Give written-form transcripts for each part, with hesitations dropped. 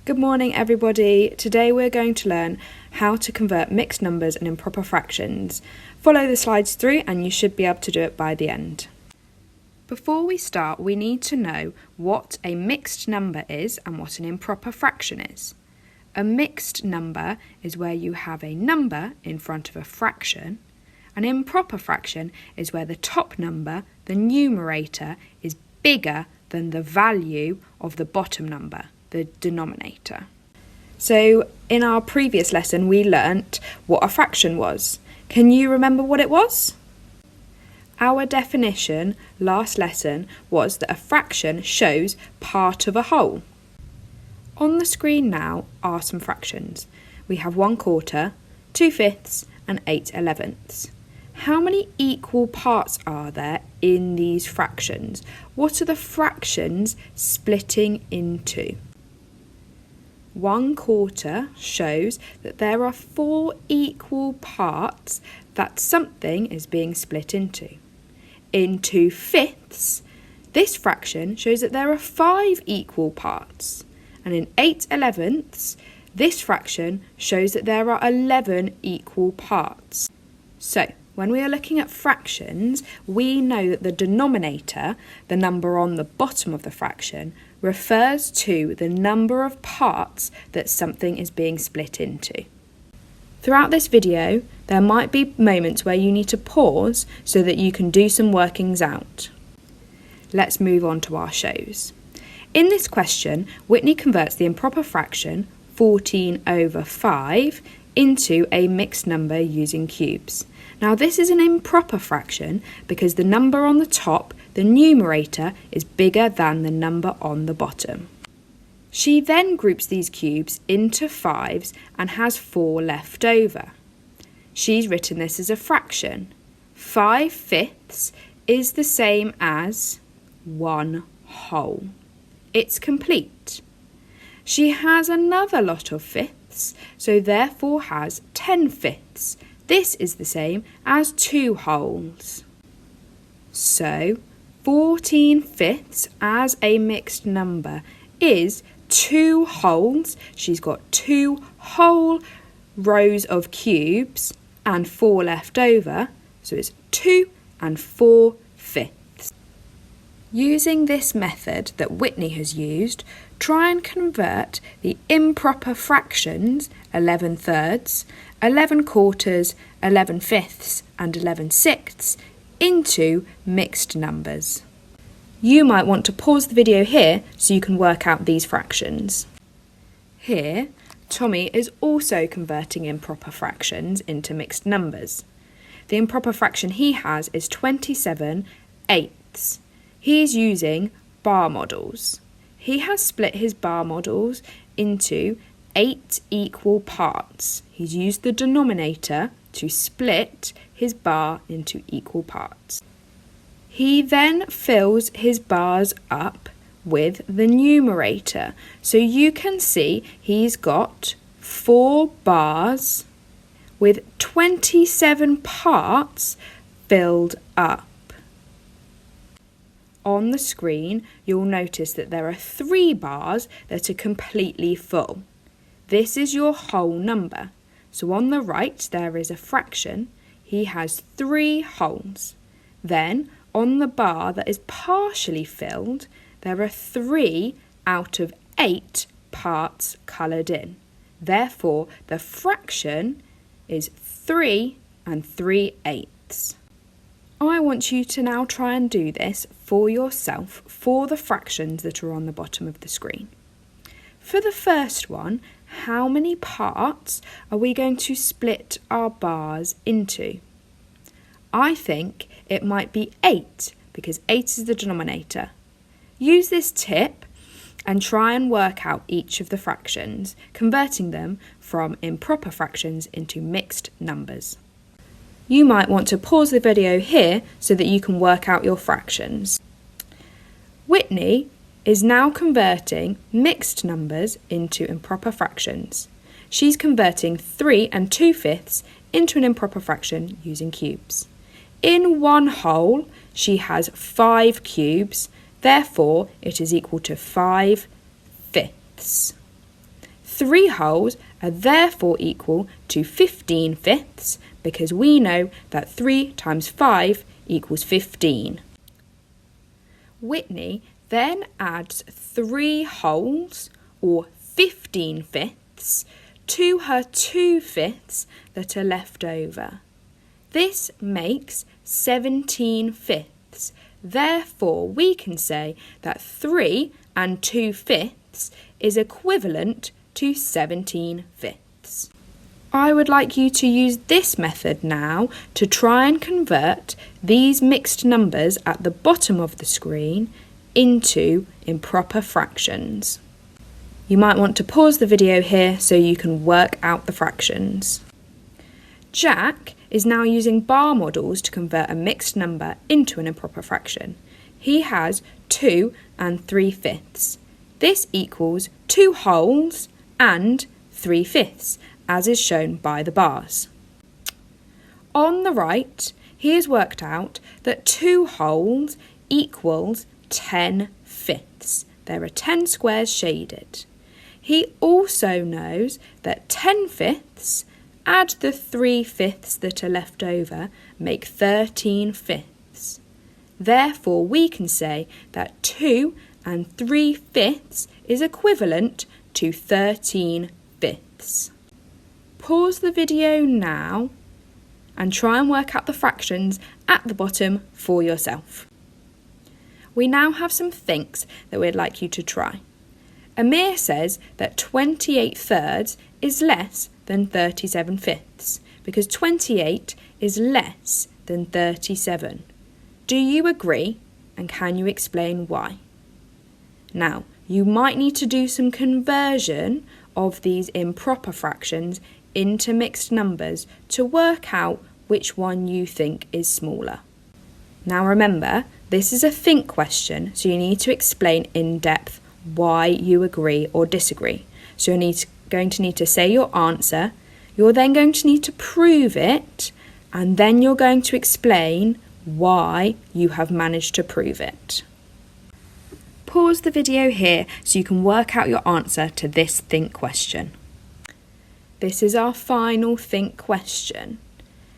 Good morning everybody. Today we're going to learn how to convert mixed numbers and improper fractions. Follow the slides through and you should be able to do it by the end. Before we start, we need to know what a mixed number is and what an improper fraction is. A mixed number is where you have a number in front of a fraction. An improper fraction is where the top number, the numerator, is bigger than the value of the bottom number, the denominator. So in our previous lesson we learnt what a fraction was. Can you remember what it was? Our definition last lesson was that a fraction shows part of a whole. On the screen now are some fractions. We have 1/4, 2/5 and 8/11. How many equal parts are there in these fractions? What are the fractions splitting into? 1/4 shows that there are 4 equal parts that something is being split into. In 2/5, this fraction shows that there are 5 equal parts. And in 8/11, this fraction shows that there are 11 equal parts. So, when we are looking at fractions, we know that the denominator, the number on the bottom of the fraction, refers to the number of parts that something is being split into. Throughout this video, there might be moments where you need to pause so that you can do some workings out. Let's move on to our shows. In this question, Whitney converts the improper fraction 14/5 into a mixed number using cubes. Now this is an improper fraction because the number on the top, the numerator, is bigger than the number on the bottom. She then groups these cubes into 5s and has 4 left over. She's written this as a fraction. 5/5 is the same as 1 whole. It's complete. She has another lot of fifths, so therefore has 10/5. This is the same as 2 wholes. So 14/5 as a mixed number is 2 wholes. She's got 2 whole rows of cubes and 4 left over, so it's 2 and 4/5. Using this method that Whitney has used, try and convert the improper fractions 11/3, 11/4, 11/5 and 11/6 into mixed numbers. You might want to pause the video here so you can work out these fractions. Here, Tommy is also converting improper fractions into mixed numbers. The improper fraction he has is 27/8. He's using bar models. He has split his bar models into 8 equal parts. He's used the denominator to split his bar into equal parts. He then fills his bars up with the numerator. So you can see he's got 4 bars with 27 parts filled up. On the screen, you'll notice that there are 3 bars that are completely full. This is your whole number. So on the right, there is a fraction. He has 3 wholes. Then, on the bar that is partially filled, there are 3 out of 8 parts coloured in. Therefore, the fraction is 3 and 3/8. I want you to now try and do this for yourself for the fractions that are on the bottom of the screen. For the first one, how many parts are we going to split our bars into? I think it might be 8 because 8 is the denominator. Use this tip and try and work out each of the fractions, converting them from improper fractions into mixed numbers. You might want to pause the video here so that you can work out your fractions. Whitney is now converting mixed numbers into improper fractions. She's converting 3 and 2/5 into an improper fraction using cubes. In 1 whole, she has 5 cubes, therefore it is equal to 5/5. 3 wholes are therefore equal to 15 fifths because we know that 3 times 5 equals 15. Whitney then adds 3 wholes, or 15 fifths, to her 2 fifths that are left over. This makes 17 fifths. Therefore, we can say that 3 and 2 fifths is equivalent to 17 fifths. I would like you to use this method now to try and convert these mixed numbers at the bottom of the screen into improper fractions. You might want to pause the video here so you can work out the fractions. Jack is now using bar models to convert a mixed number into an improper fraction. He has 2 and 3 fifths. This equals 2 wholes and 3 fifths, as is shown by the bars. On the right, he has worked out that 2 wholes equals 10 fifths. There are 10 squares shaded. He also knows that 10 fifths, add the 3 fifths that are left over, make 13 fifths. Therefore, we can say that 2 and 3 fifths is equivalent to 13 fifths. Pause the video now and try and work out the fractions at the bottom for yourself. We now have some thinks that we'd like you to try. Amir says that 28 thirds is less than 37 fifths because 28 is less than 37. Do you agree, and can you explain why? Now, you might need to do some conversion of these improper fractions into mixed numbers to work out which one you think is smaller. Now remember, this is a think question, so you need to explain in depth why you agree or disagree. So you're going to need to say your answer, you're then going to need to prove it, and then you're going to explain why you have managed to prove it. Pause the video here so you can work out your answer to this think question. This is our final think question.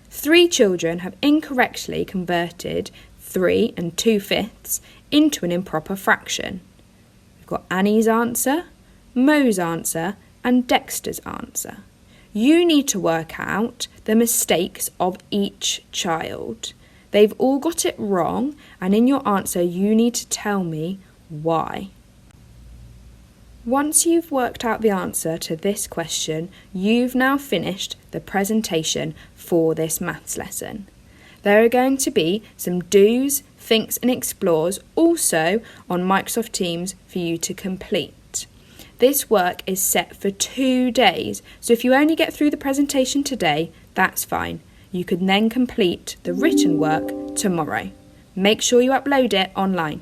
3 children have incorrectly converted 3 and 2 fifths into an improper fraction. We've got Annie's answer, Mo's answer, and Dexter's answer. You need to work out the mistakes of each child. They've all got it wrong, and in your answer you need to tell me why. Once you've worked out the answer to this question, you've now finished the presentation for this maths lesson. There are going to be some do's, thinks and explores also on Microsoft Teams for you to complete. This work is set for 2 days, so if you only get through the presentation today, that's fine. You can then complete the written work tomorrow. Make sure you upload it online.